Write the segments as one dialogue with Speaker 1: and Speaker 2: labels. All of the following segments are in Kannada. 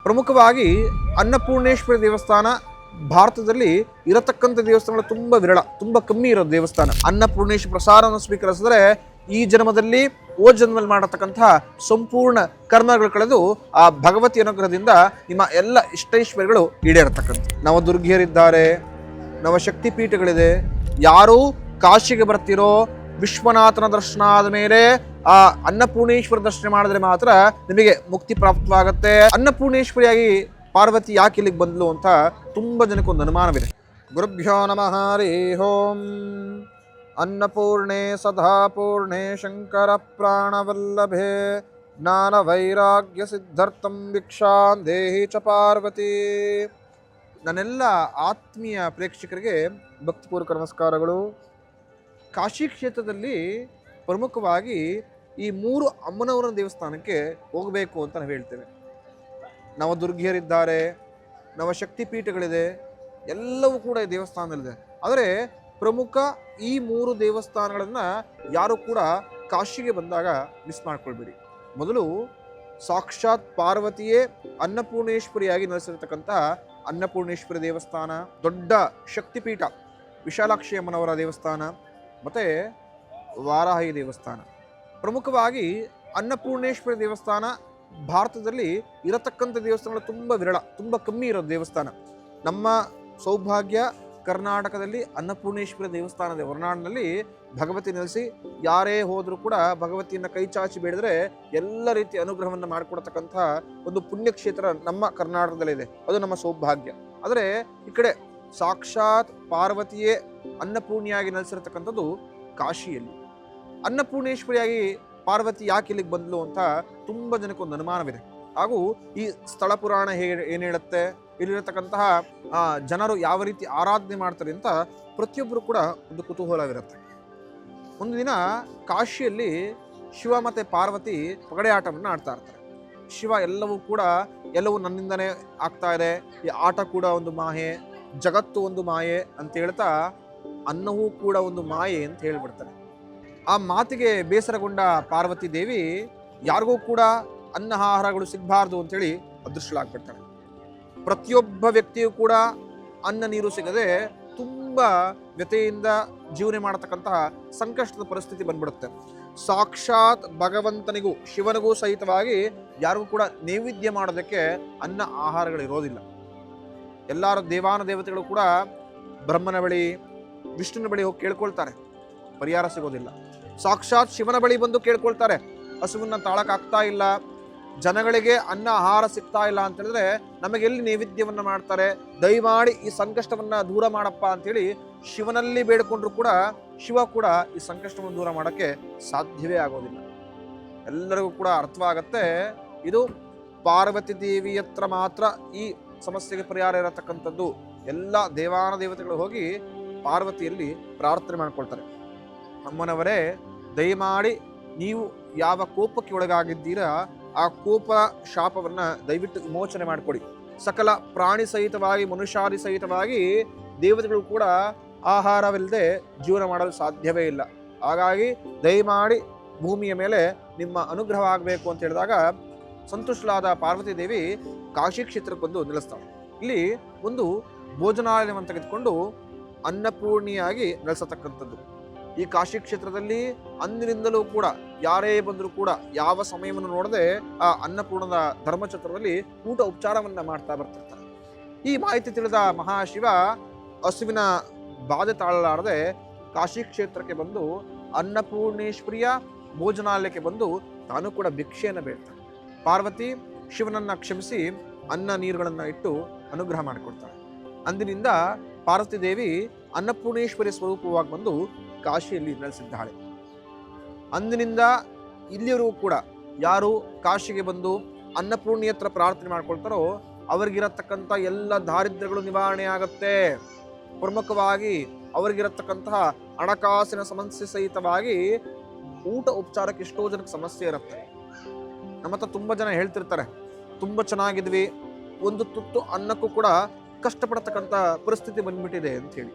Speaker 1: ಪ್ರಮುಖವಾಗಿ ಅನ್ನಪೂರ್ಣೇಶ್ವರಿ ದೇವಸ್ಥಾನ ಭಾರತದಲ್ಲಿ ಇರತಕ್ಕಂಥ ದೇವಸ್ಥಾನಗಳು ತುಂಬ ವಿರಳ, ತುಂಬ ಕಮ್ಮಿ ಇರೋ ದೇವಸ್ಥಾನ. ಅನ್ನಪೂರ್ಣೇಶ್ವರಿ ಪ್ರಸಾದವನ್ನು ಸ್ವೀಕರಿಸಿದ್ರೆ ಈ ಜನ್ಮದಲ್ಲಿ ಜನ್ಮದಲ್ಲಿ ಮಾಡತಕ್ಕಂತಹ ಸಂಪೂರ್ಣ ಕರ್ಮಗಳು ಕಳೆದು ಆ ಭಗವತಿ ಅನುಗ್ರಹದಿಂದ ನಿಮ್ಮ ಎಲ್ಲ ಇಷ್ಟೈಶ್ವರ್ಯಗಳು ಈಡೇರತಕ್ಕಂಥ. ನವದುರ್ಗಿಯರಿದ್ದಾರೆ, ನವಶಕ್ತಿ ಪೀಠಗಳಿದೆ. ಯಾರು ಕಾಶಿಗೆ ಬರ್ತಿರೋ ವಿಶ್ವನಾಥನ ದರ್ಶನ ಆದ ಮೇಲೆ ಆ ಅನ್ನಪೂರ್ಣೇಶ್ವರಿ ದರ್ಶನ ಮಾಡಿದ್ರೆ ಮಾತ್ರ ನಿಮಗೆ ಮುಕ್ತಿ ಪ್ರಾಪ್ತವಾಗುತ್ತೆ. ಅನ್ನಪೂರ್ಣೇಶ್ವರಿಯಾಗಿ ಪಾರ್ವತಿ ಯಾಕೆ ಇಲ್ಲಿಗೆ ಬಂದ್ಲು ಅಂತ ತುಂಬ ಜನಕ್ಕೊಂದು ಅನುಮಾನವಿದೆ. ಗುರುಭ್ಯೋ ನಮಃ ಹರಿ ಓಂ. ಅನ್ನಪೂರ್ಣೆ ಸದಾಪೂರ್ಣೆ ಶಂಕರ ಪ್ರಾಣವಲ್ಲಭೆ ಜ್ಞಾನ ವೈರಾಗ್ಯ ಸಿದ್ಧಾರ್ಥಂ ಭಿಕ್ಷಾಂ ದೇಹಿ ಚ ಪಾರ್ವತಿ. ನನ್ನೆಲ್ಲ ಆತ್ಮೀಯ ಪ್ರೇಕ್ಷಕರಿಗೆ ಭಕ್ತಿಪೂರ್ವಕ ನಮಸ್ಕಾರಗಳು. ಕಾಶಿ ಕ್ಷೇತ್ರದಲ್ಲಿ ಪ್ರಮುಖವಾಗಿ ಈ 3 ಅಮ್ಮನವರ ದೇವಸ್ಥಾನಕ್ಕೆ ಹೋಗಬೇಕು ಅಂತ ನಾವು ಹೇಳ್ತೇವೆ. ನವದುರ್ಗಿಯರಿದ್ದಾರೆ, ನವಶಕ್ತಿ ಪೀಠಗಳಿದೆ, ಎಲ್ಲವೂ ಕೂಡ ಈ ದೇವಸ್ಥಾನದಲ್ಲಿದೆ. ಆದರೆ ಪ್ರಮುಖ ಈ 3 ದೇವಸ್ಥಾನಗಳನ್ನು ಯಾರು ಕೂಡ ಕಾಶಿಗೆ ಬಂದಾಗ ಮಿಸ್ ಮಾಡ್ಕೊಳ್ಬೇಡಿ. ಮೊದಲು ಸಾಕ್ಷಾತ್ ಪಾರ್ವತಿಯೇ ಅನ್ನಪೂರ್ಣೇಶ್ವರಿಯಾಗಿ ನೆಲೆಸಿರ್ತಕ್ಕಂಥ ಅನ್ನಪೂರ್ಣೇಶ್ವರಿ ದೇವಸ್ಥಾನ, ದೊಡ್ಡ ಶಕ್ತಿಪೀಠ ವಿಶಾಲಾಕ್ಷಿ ಅಮ್ಮನವರ ದೇವಸ್ಥಾನ ಮತ್ತು ವಾರಾಹಿ ದೇವಸ್ಥಾನ. ಪ್ರಮುಖವಾಗಿ ಅನ್ನಪೂರ್ಣೇಶ್ವರಿ ದೇವಸ್ಥಾನ ಭಾರತದಲ್ಲಿ ಇರತಕ್ಕಂಥ ದೇವಸ್ಥಾನಗಳು ತುಂಬ ವಿರಳ, ತುಂಬ ಕಮ್ಮಿ ಇರೋ ದೇವಸ್ಥಾನ. ನಮ್ಮ ಸೌಭಾಗ್ಯ ಕರ್ನಾಟಕದಲ್ಲಿ ಅನ್ನಪೂರ್ಣೇಶ್ವರಿ ದೇವಸ್ಥಾನದ ಹೊರನಾಡಿನಲ್ಲಿ ಭಗವತಿ ನೆಲೆಸಿ ಯಾರೇ ಹೋದರೂ ಕೂಡ ಭಗವತಿಯನ್ನು ಕೈ ಚಾಚಿ ಬೇಡಿದ್ರೆ ಎಲ್ಲ ರೀತಿಯ ಅನುಗ್ರಹವನ್ನು ಮಾಡಿಕೊಡ್ತಕ್ಕಂಥ ಒಂದು ಪುಣ್ಯಕ್ಷೇತ್ರ ನಮ್ಮ ಕರ್ನಾಟಕದಲ್ಲಿದೆ. ಅದು ನಮ್ಮ ಸೌಭಾಗ್ಯ. ಆದರೆ ಈ ಕಡೆ ಸಾಕ್ಷಾತ್ ಪಾರ್ವತಿಯೇ ಅನ್ನಪೂರ್ಣಿಯಾಗಿ ನೆಲೆಸಿರ್ತಕ್ಕಂಥದ್ದು ಕಾಶಿಯಲ್ಲಿ. ಅನ್ನಪೂರ್ಣೇಶ್ವರಿಯಾಗಿ ಪಾರ್ವತಿ ಯಾಕೆ ಇಲ್ಲಿಗೆ ಬಂದ್ಲು ಅಂತ ತುಂಬ ಜನಕ್ಕೊಂದು ಅನುಮಾನವಿದೆ. ಹಾಗೂ ಈ ಸ್ಥಳ ಪುರಾಣ ಏನು ಹೇಳುತ್ತೆ, ಇಲ್ಲಿರತಕ್ಕಂತಹ ಜನರು ಯಾವ ರೀತಿ ಆರಾಧನೆ ಮಾಡ್ತಾರೆ ಅಂತ ಪ್ರತಿಯೊಬ್ಬರು ಕೂಡ ಒಂದು ಕುತೂಹಲವಿರುತ್ತೆ. ಒಂದು ದಿನ ಕಾಶಿಯಲ್ಲಿ ಶಿವ ಮತ್ತು ಪಾರ್ವತಿ ಪಗಡೆ ಆಟವನ್ನು ಆಡ್ತಾ ಇರ್ತಾರೆ. ಶಿವ ಎಲ್ಲವೂ ನನ್ನಿಂದನೇ ಆಗ್ತಾ ಇದೆ, ಈ ಆಟ ಕೂಡ ಒಂದು ಮಾಯೆ, ಜಗತ್ತು ಒಂದು ಮಾಯೆ ಅಂತ ಹೇಳ್ತಾ ಅನ್ನವೂ ಕೂಡ ಒಂದು ಮಾಯೆ ಅಂತ ಹೇಳಿಬಿಡ್ತಾರೆ. ಆ ಮಾತಿಗೆ ಬೇಸರಗೊಂಡ ಪಾರ್ವತಿ ದೇವಿ ಯಾರಿಗೂ ಕೂಡ ಅನ್ನ ಆಹಾರಗಳು ಸಿಗಬಾರ್ದು ಅಂತೇಳಿ ಅದೃಷ್ಟಲಾಗ್ಬಿಡ್ತಾಳೆ. ಪ್ರತಿಯೊಬ್ಬ ವ್ಯಕ್ತಿಯೂ ಕೂಡ ಅನ್ನ ನೀರು ಸಿಗದೆ ತುಂಬ ವ್ಯಥೆಯಿಂದ ಜೀವನ ಮಾಡತಕ್ಕಂತಹ ಸಂಕಷ್ಟದ ಪರಿಸ್ಥಿತಿ ಬಂದ್ಬಿಡುತ್ತೆ. ಸಾಕ್ಷಾತ್ ಭಗವಂತನಿಗೂ ಶಿವನಿಗೂ ಸಹಿತವಾಗಿ ಯಾರಿಗೂ ಕೂಡ ನೈವೇದ್ಯ ಮಾಡೋದಕ್ಕೆ ಅನ್ನ ಆಹಾರಗಳಿರೋದಿಲ್ಲ. ಎಲ್ಲರೂ ದೇವಾನ ದೇವತೆಗಳು ಕೂಡ ಬ್ರಹ್ಮನ ಬಳಿ, ವಿಷ್ಣುವಿನ ಬಳಿ ಹೋಗಿ ಕೇಳ್ಕೊಳ್ತಾರೆ, ಪರಿಹಾರ ಸಿಗೋದಿಲ್ಲ. ಸಾಕ್ಷಾತ್ ಶಿವನ ಬಳಿ ಬಂದು ಕೇಳ್ಕೊಳ್ತಾರೆ, ಹಸುವನ್ನ ತಾಳಕ್ಕಾಗ್ತಾ ಇಲ್ಲ, ಜನಗಳಿಗೆ ಅನ್ನ ಆಹಾರ ಸಿಗ್ತಾ ಇಲ್ಲ ಅಂತ ಹೇಳಿದ್ರೆ ನಮಗೆಲ್ಲಿ ನೈವೇದ್ಯವನ್ನ ಮಾಡ್ತಾರೆ, ದಯಮಾಡಿ ಈ ಸಂಕಷ್ಟವನ್ನ ದೂರ ಮಾಡಪ್ಪ ಅಂತೇಳಿ ಶಿವನಲ್ಲಿ ಬೇಡಿಕೊಂಡ್ರು ಕೂಡ ಶಿವ ಕೂಡ ಈ ಸಂಕಷ್ಟವನ್ನು ದೂರ ಮಾಡೋಕ್ಕೆ ಸಾಧ್ಯವೇ ಆಗೋದಿಲ್ಲ. ಎಲ್ಲರಿಗೂ ಕೂಡ ಅರ್ಥವಾಗತ್ತೆ, ಇದು ಪಾರ್ವತಿ ದೇವಿ ಹತ್ರ ಮಾತ್ರ ಈ ಸಮಸ್ಯೆಗೆ ಪರಿಹಾರ ಇರತಕ್ಕಂಥದ್ದು. ಎಲ್ಲ ದೇವಾನ ದೇವತೆಗಳು ಹೋಗಿ ಪಾರ್ವತಿಯಲ್ಲಿ ಪ್ರಾರ್ಥನೆ ಮಾಡ್ಕೊಳ್ತಾರೆ, ಅಮ್ಮನವರೇ ದಯಮಾಡಿ ನೀವು ಯಾವ ಕೋಪಕ್ಕೆ ಒಳಗಾಗಿದ್ದೀರಾ ಆ ಕೋಪ ಶಾಪವನ್ನು ದಯವಿಟ್ಟು ವಿಮೋಚನೆ ಮಾಡಿಕೊಡಿ. ಸಕಲ ಪ್ರಾಣಿ ಸಹಿತವಾಗಿ ಮನುಷ್ಯಾದಿ ಸಹಿತವಾಗಿ ದೇವತೆಗಳು ಕೂಡ ಆಹಾರವಿಲ್ಲದೆ ಜೀವನ ಮಾಡಲು ಸಾಧ್ಯವೇ ಇಲ್ಲ. ಹಾಗಾಗಿ ದಯಮಾಡಿ ಭೂಮಿಯ ಮೇಲೆ ನಿಮ್ಮ ಅನುಗ್ರಹ ಆಗಬೇಕು ಅಂತ ಹೇಳಿದಾಗ ಸಂತುಷ್ಟಲಾದ ಪಾರ್ವತಿ ದೇವಿ ಕಾಶಿ ಕ್ಷೇತ್ರಕ್ಕೆ ಬಂದು ನಿಲ್ಲಿಸ್ತಾಳೆ. ಇಲ್ಲಿ ಒಂದು ಭೋಜನಾಲಯವನ್ನು ತೆಗೆದುಕೊಂಡು ಅನ್ನಪೂರ್ಣಿಯಾಗಿ ನೆಲೆಸತಕ್ಕಂಥದ್ದು. ಈ ಕಾಶಿ ಕ್ಷೇತ್ರದಲ್ಲಿ ಅಂದಿನಿಂದಲೂ ಕೂಡ ಯಾರೇ ಬಂದರೂ ಕೂಡ ಯಾವ ಸಮಯವನ್ನು ನೋಡದೆ ಆ ಅನ್ನಪೂರ್ಣದ ಧರ್ಮಛತ್ರದಲ್ಲಿ ಊಟ ಉಪಚಾರವನ್ನ ಮಾಡ್ತಾ ಬರ್ತಿರ್ತಾರೆ. ಈ ಮಾಹಿತಿ ತಿಳಿದ ಮಹಾಶಿವ ಹಸುವಿನ ಬಾಧೆ ತಾಳಲಾರದೆ ಕಾಶಿ ಕ್ಷೇತ್ರಕ್ಕೆ ಬಂದು ಅನ್ನಪೂರ್ಣೇಶ್ವರಿಯ ಭೋಜನಾಲಯಕ್ಕೆ ಬಂದು ತಾನು ಕೂಡ ಭಿಕ್ಷೆಯನ್ನು ಬೇಡ್ತಾನೆ. ಪಾರ್ವತಿ ಶಿವನನ್ನ ಕ್ಷಮಿಸಿ ಅನ್ನ ನೀರುಗಳನ್ನು ಇಟ್ಟು ಅನುಗ್ರಹ ಮಾಡಿಕೊಡ್ತಾಳೆ. ಅಂದಿನಿಂದ ಪಾರ್ವತಿ ದೇವಿ ಅನ್ನಪೂರ್ಣೇಶ್ವರಿ ಸ್ವರೂಪವಾಗಿ ಬಂದು ಕಾಶಿಯಲ್ಲಿ ನೆಲೆಸಿದ್ದಾಳೆ. ಅಂದಿನಿಂದ ಇಲ್ಲಿಯವರೆಗೂ ಕೂಡ ಯಾರು ಕಾಶಿಗೆ ಬಂದು ಅನ್ನಪೂರ್ಣಿ ಹತ್ರ ಪ್ರಾರ್ಥನೆ ಮಾಡ್ಕೊಳ್ತಾರೋ ಅವರಿಗಿರತಕ್ಕಂಥ ಎಲ್ಲ ದಾರಿದ್ರ್ಯಗಳು ನಿವಾರಣೆ ಆಗುತ್ತೆ. ಪ್ರಮುಖವಾಗಿ ಅವರಿಗಿರತಕ್ಕಂತಹ ಹಣಕಾಸಿನ ಸಮಸ್ಯೆ ಸಹಿತವಾಗಿ ಊಟ ಉಪಚಾರಕ್ಕೆ ಎಷ್ಟೋ ಜನಕ್ಕೆ ಸಮಸ್ಯೆ ಇರುತ್ತೆ. ನಮ್ಮ ಹತ್ರ ತುಂಬ ಜನ ಹೇಳ್ತಿರ್ತಾರೆ, ತುಂಬ ಚೆನ್ನಾಗಿದ್ವಿ, ಒಂದು ತುತ್ತು ಅನ್ನಕ್ಕೂ ಕೂಡ ಕಷ್ಟಪಡತಕ್ಕಂಥ ಪರಿಸ್ಥಿತಿ ಬಂದ್ಬಿಟ್ಟಿದೆ ಅಂಥೇಳಿ.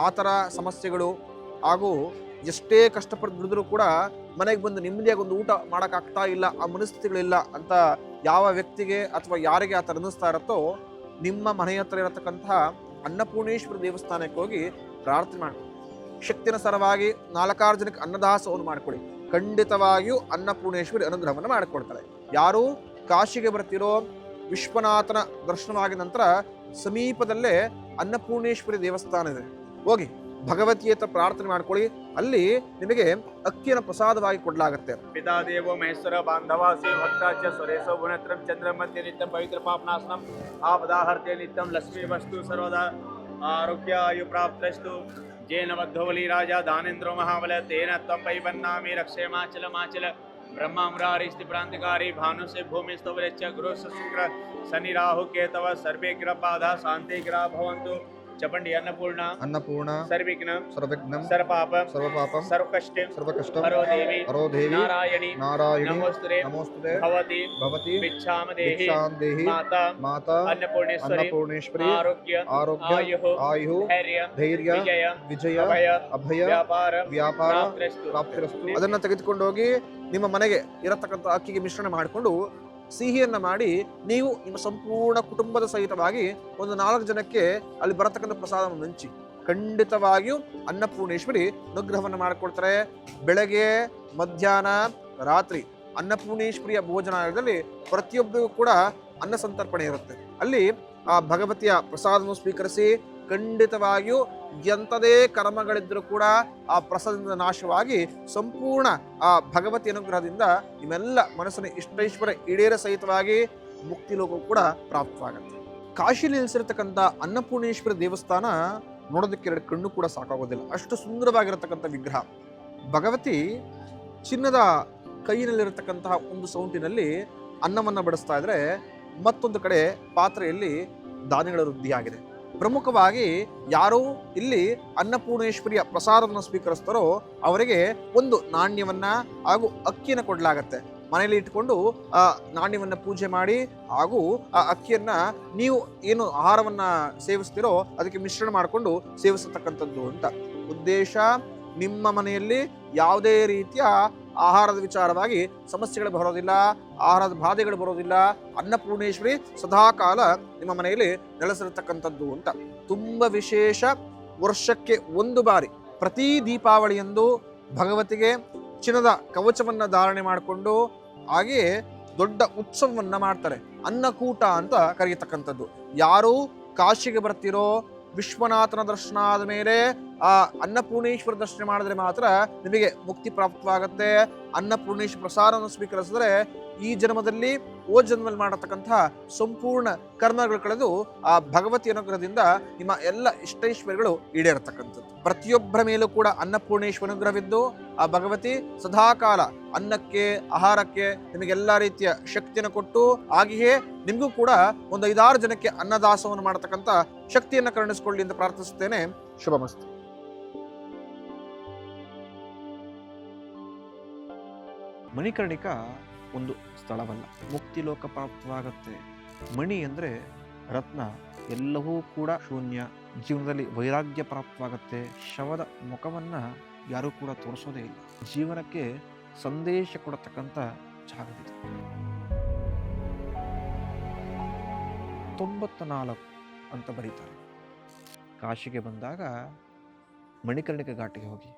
Speaker 1: ಆ ಥರ ಸಮಸ್ಯೆಗಳು ಹಾಗೂ ಎಷ್ಟೇ ಕಷ್ಟಪಟ್ಟು ದುಡಿದ್ರೂ ಕೂಡ ಮನೆಗೆ ಬಂದು ನೆಮ್ಮದಿಯಾಗಿ ಒಂದು ಊಟ ಮಾಡೋಕ್ಕಾಗ್ತಾ ಇಲ್ಲ, ಆ ಮನಸ್ಥಿತಿಗಳಿಲ್ಲ ಅಂತ ಯಾವ ವ್ಯಕ್ತಿಗೆ ಅಥವಾ ಯಾರಿಗೆ ಆ ಥರ ಅನ್ನಿಸ್ತಾ ಇರುತ್ತೋ ನಿಮ್ಮ ಮನೆಯ ಹತ್ರ ಇರತಕ್ಕಂತಹ ಅನ್ನಪೂರ್ಣೇಶ್ವರಿ ದೇವಸ್ಥಾನಕ್ಕೆ ಹೋಗಿ ಪ್ರಾರ್ಥನೆ ಮಾಡಿ ಶಕ್ತಿನ ಸರವಾಗಿ 4-6 ಜನಕ್ಕೆ ಅನ್ನದಾಸವನ್ನು ಮಾಡಿಕೊಡಿ. ಖಂಡಿತವಾಗಿಯೂ ಅನ್ನಪೂರ್ಣೇಶ್ವರಿ ಅನುಗ್ರಹವನ್ನು ಮಾಡಿಕೊಡ್ತಾಳೆ. ಯಾರು ಕಾಶಿಗೆ ಬರ್ತಿರೋ ವಿಶ್ವನಾಥನ ದರ್ಶನವಾಗಿದ ನಂತರ ಸಮೀಪದಲ್ಲೇ ಅನ್ನಪೂರ್ಣೇಶ್ವರಿ ದೇವಸ್ಥಾನ ಇದೆ, ಹೋಗಿ ಭಗವತಿ ಹತ್ರ ಪ್ರಾರ್ಥನೆ ಮಾಡ್ಕೊಳ್ಳಿ. ಅಲ್ಲಿ ನಿಮಗೆ ಅಕ್ಕಿಯನ್ನು ಪ್ರಸಾದವಾಗಿ ಕೊಡಲಾಗುತ್ತೆ.
Speaker 2: ಪಿತಾ ದೇವೋ ಮಹೇಶ್ವರ ಬಾಂಧವಾಸಿ ಭಕ್ತಾಚ ಸ್ವರೇಶೋ ಗುಣತ್ರಂ ಚಂದ್ರ ಮಧ್ಯೆ ನಿತ್ಯಂ ಪವಿತ್ರ ಪಾಪನಾಶನಂ ಆಪದಾಹರ್ತೆ ನಿತ್ಯಂ ಲಕ್ಷ್ಮೀ ವಸ್ತು ಸರ್ವದಾ ಆರೋಗ್ಯ ಆಯು ಪ್ರಾಪ್ತಸ್ತು ಜೇನ ಬದ್ಧೋಬಲಿ ರಾಜ ದಾನೇಂದ್ರೋ ಮಹಾಬಲ ತೇನ ತ್ವಂ ಪೈಬನ್ನಾಮಿ ರಕ್ಷೇಮಾಚಲ ಮಾಚಲ ಬ್ರಹ್ಮ ಮುರಾರಿ ಸ್ಥಿ ಪ್ರಾಂತಿಕಾರಿ ಭಾನು ಸೆ ಭೂಮಿ ಸ್ತವರೆಚ್ಚ ಗುರು ಶುಕ್ರ ಶನಿ ರಾಹು ಕೇತವ ಸರ್ವೇ ಗ್ರಹ ಬಾಧಾ ಶಾಂತಿ ಗ್ರಹ ಭವಂತು ಚಪಂಡಿ ಅನ್ನಪೂರ್ಣ ಸರ್ವವಿಘ್ನಂ ಸರ್ವಪಾಪಂ ಸರ್ವಕಷ್ಟಂ ಹರೋ ದೇವಿ ನಾರಾಯಣಿ ನಮೋಸ್ತುತೆ ಭವತಿ ಭಿಕ್ಷಾಂ ದೇಹಿ ಮಾತಾ ಅನ್ನಪೂರ್ಣೇಶ್ವರಿ ಆರೋಗ್ಯ ಆಯು ಧೈರ್ಯ ವಿಜಯ ಅಭಯ ವ್ಯಾಪಾರ ಪ್ರಾಪ್ತಿರಸ್ತು.
Speaker 1: ಅದನ್ನ ತೆಗೆದುಕೊಂಡು ಹೋಗಿ ನಿಮ್ಮ ಮನೆಗೆ ಇರತಕ್ಕಂಥ ಅಕ್ಕಿಗೆ ಮಿಶ್ರಣ ಮಾಡಿಕೊಂಡು ಸಿಹಿಯನ್ನ ಮಾಡಿ ನೀವು ನಿಮ್ಮ ಸಂಪೂರ್ಣ ಕುಟುಂಬದ ಸಹಿತವಾಗಿ ಒಂದು 4 ಜನಕ್ಕೆ ಅಲ್ಲಿ ಬರತಕ್ಕಂಥ ಪ್ರಸಾದವನ್ನು ಹಂಚಿ. ಖಂಡಿತವಾಗಿಯೂ ಅನ್ನಪೂರ್ಣೇಶ್ವರಿ ಅನುಗ್ರಹವನ್ನು ಮಾಡಿಕೊಡ್ತಾರೆ. ಬೆಳಗ್ಗೆ ಮಧ್ಯಾಹ್ನ ರಾತ್ರಿ ಅನ್ನಪೂರ್ಣೇಶ್ವರಿಯ ಭೋಜನಾಲಯದಲ್ಲಿ ಪ್ರತಿಯೊಬ್ಬರಿಗೂ ಕೂಡ ಅನ್ನ ಸಂತರ್ಪಣೆ ಇರುತ್ತೆ. ಅಲ್ಲಿ ಆ ಭಗವತಿಯ ಪ್ರಸಾದವನ್ನು ಸ್ವೀಕರಿಸಿ ಖಂಡಿತವಾಗಿಯೂ ಎಂಥದೇ ಕರ್ಮಗಳಿದ್ರೂ ಕೂಡ ಆ ಪ್ರಸಾದದಿಂದ ನಾಶವಾಗಿ ಸಂಪೂರ್ಣ ಆ ಭಗವತಿ ಅನುಗ್ರಹದಿಂದ ನಿಮ್ಮೆಲ್ಲ ಮನಸ್ಸಿನ ಇಷ್ಟೈಶ್ವರ್ಯ ಈಡೇರ ಸಹಿತವಾಗಿ ಮುಕ್ತಿ ಲೋಕವು ಕೂಡ ಪ್ರಾಪ್ತವಾಗುತ್ತೆ. ಕಾಶಿಯಲ್ಲಿ ನಿಲ್ಲಿಸಿರ್ತಕ್ಕಂಥ ಅನ್ನಪೂರ್ಣೇಶ್ವರಿ ದೇವಸ್ಥಾನ ನೋಡೋದಕ್ಕೆ 2 ಕಣ್ಣು ಕೂಡ ಸಾಕಾಗೋದಿಲ್ಲ, ಅಷ್ಟು ಸುಂದರವಾಗಿರತಕ್ಕಂಥ ವಿಗ್ರಹ. ಭಗವತಿ ಚಿನ್ನದ ಕೈಯಿನಲ್ಲಿರತಕ್ಕಂತಹ ಒಂದು ಸೌಂಟಿನಲ್ಲಿ ಅನ್ನವನ್ನು ಬಡಿಸ್ತಾ ಇದ್ರೆ, ಮತ್ತೊಂದು ಕಡೆ ಪಾತ್ರೆಯಲ್ಲಿ ಧಾನ್ಯಗಳ ವೃದ್ಧಿಯಾಗಿದೆ. ಪ್ರಮುಖವಾಗಿ ಯಾರು ಇಲ್ಲಿ ಅನ್ನಪೂರ್ಣೇಶ್ವರಿಯ ಪ್ರಸಾದವನ್ನು ಸ್ವೀಕರಿಸ್ತಾರೋ ಅವರಿಗೆ ಒಂದು ನಾಣ್ಯವನ್ನ ಹಾಗೂ ಅಕ್ಕಿಯನ್ನು ಕೊಡಲಾಗತ್ತೆ. ಮನೆಯಲ್ಲಿ ಇಟ್ಕೊಂಡು ಆ ನಾಣ್ಯವನ್ನ ಪೂಜೆ ಮಾಡಿ ಹಾಗೂ ಆ ಅಕ್ಕಿಯನ್ನ ನೀವು ಏನು ಆಹಾರವನ್ನ ಸೇವಿಸ್ತೀರೋ ಅದಕ್ಕೆ ಮಿಶ್ರಣ ಮಾಡಿಕೊಂಡು ಸೇವಿಸತಕ್ಕಂಥದ್ದು ಅಂತ ಉದ್ದೇಶ. ನಿಮ್ಮ ಮನೆಯಲ್ಲಿ ಯಾವುದೇ ರೀತಿಯ ಆಹಾರದ ವಿಚಾರವಾಗಿ ಸಮಸ್ಯೆಗಳು ಬರೋದಿಲ್ಲ, ಆಹಾರದ ಬಾಧೆಗಳು ಬರೋದಿಲ್ಲ. ಅನ್ನಪೂರ್ಣೇಶ್ವರಿ ಸದಾಕಾಲ ನಿಮ್ಮ ಮನೆಯಲ್ಲಿ ನೆಲೆಸಿರತಕ್ಕಂಥದ್ದು ಅಂತ. ತುಂಬ ವಿಶೇಷ. ವರ್ಷಕ್ಕೆ 1 ಬಾರಿ ಪ್ರತಿ ದೀಪಾವಳಿಯಂದು ಭಗವತಿಗೆ ಚಿನ್ನದ ಕವಚವನ್ನ ಧಾರಣೆ ಮಾಡಿಕೊಂಡು ಹಾಗೆಯೇ ದೊಡ್ಡ ಉತ್ಸವವನ್ನ ಮಾಡ್ತಾರೆ. ಅನ್ನಕೂಟ ಅಂತ ಕರೆಯತಕ್ಕಂಥದ್ದು. ಯಾರು ಕಾಶಿಗೆ ಬರ್ತಿರೋ ವಿಶ್ವನಾಥನ ದರ್ಶನ ಆದ ಮೇಲೆ ಆ ಅನ್ನಪೂರ್ಣೇಶ್ವರ ದರ್ಶನ ಮಾಡಿದ್ರೆ ಮಾತ್ರ ನಿಮಗೆ ಮುಕ್ತಿ ಪ್ರಾಪ್ತವಾಗುತ್ತೆ. ಅನ್ನಪೂರ್ಣೇಶ್ವರ ಪ್ರಸಾದವನ್ನು ಸ್ವೀಕರಿಸಿದ್ರೆ ಈ ಜನ್ಮದಲ್ಲಿ ಜನ್ಮದಲ್ಲಿ ಮಾಡತಕ್ಕಂತಹ ಸಂಪೂರ್ಣ ಕರ್ಮಗಳು ಕಳೆದು ಆ ಭಗವತಿ ಅನುಗ್ರಹದಿಂದ ನಿಮ್ಮ ಎಲ್ಲ ಇಷ್ಟೈಶ್ವರ್ಯಗಳು ಈಡೇರತಕ್ಕಂಥದ್ದು. ಪ್ರತಿಯೊಬ್ಬರ ಮೇಲೂ ಕೂಡ ಅನ್ನಪೂರ್ಣೇಶ್ವರ ಅನುಗ್ರಹವಿದ್ದು ಆ ಭಗವತಿ ಸದಾಕಾಲ ಅನ್ನಕ್ಕೆ ಆಹಾರಕ್ಕೆ ನಿಮಗೆಲ್ಲ ರೀತಿಯ ಶಕ್ತಿಯನ್ನು ಕೊಟ್ಟು ಹಾಗೆಯೇ ನಿಮಗೂ ಕೂಡ ಒಂದು 5-6 ಜನಕ್ಕೆ ಅನ್ನದಾಸವನ್ನು ಮಾಡತಕ್ಕಂಥ ಶಕ್ತಿಯನ್ನು ಕರುಣಿಸಿಕೊಳ್ಳಿ ಎಂದು ಪ್ರಾರ್ಥಿಸುತ್ತೇನೆ. ಶುಭಮಸ್ತು. ಮಣಿಕರ್ಣಿಕ ಒಂದು ಸ್ಥಳವಲ್ಲ, ಮುಕ್ತಿ ಲೋಕ ಪ್ರಾಪ್ತವಾಗುತ್ತೆ. ಮಣಿ ಅಂದರೆ ರತ್ನ, ಎಲ್ಲವೂ ಕೂಡ ಶೂನ್ಯ. ಜೀವನದಲ್ಲಿ ವೈರಾಗ್ಯ ಪ್ರಾಪ್ತವಾಗುತ್ತೆ. ಶವದ ಮುಖವನ್ನ ಯಾರೂ ಕೂಡ ತೋರಿಸೋದೇ ಇಲ್ಲ. ಜೀವನಕ್ಕೆ ಸಂದೇಶ ಕೊಡತಕ್ಕಂಥ ಜಾಗವಿದೆ. 94 ಅಂತ ಬರೀತಾರೆ. ಕಾಶಿಗೆ ಬಂದಾಗ ಮಣಿಕರ್ಣಿಕ ಘಾಟಿಗೆ ಹೋಗಿ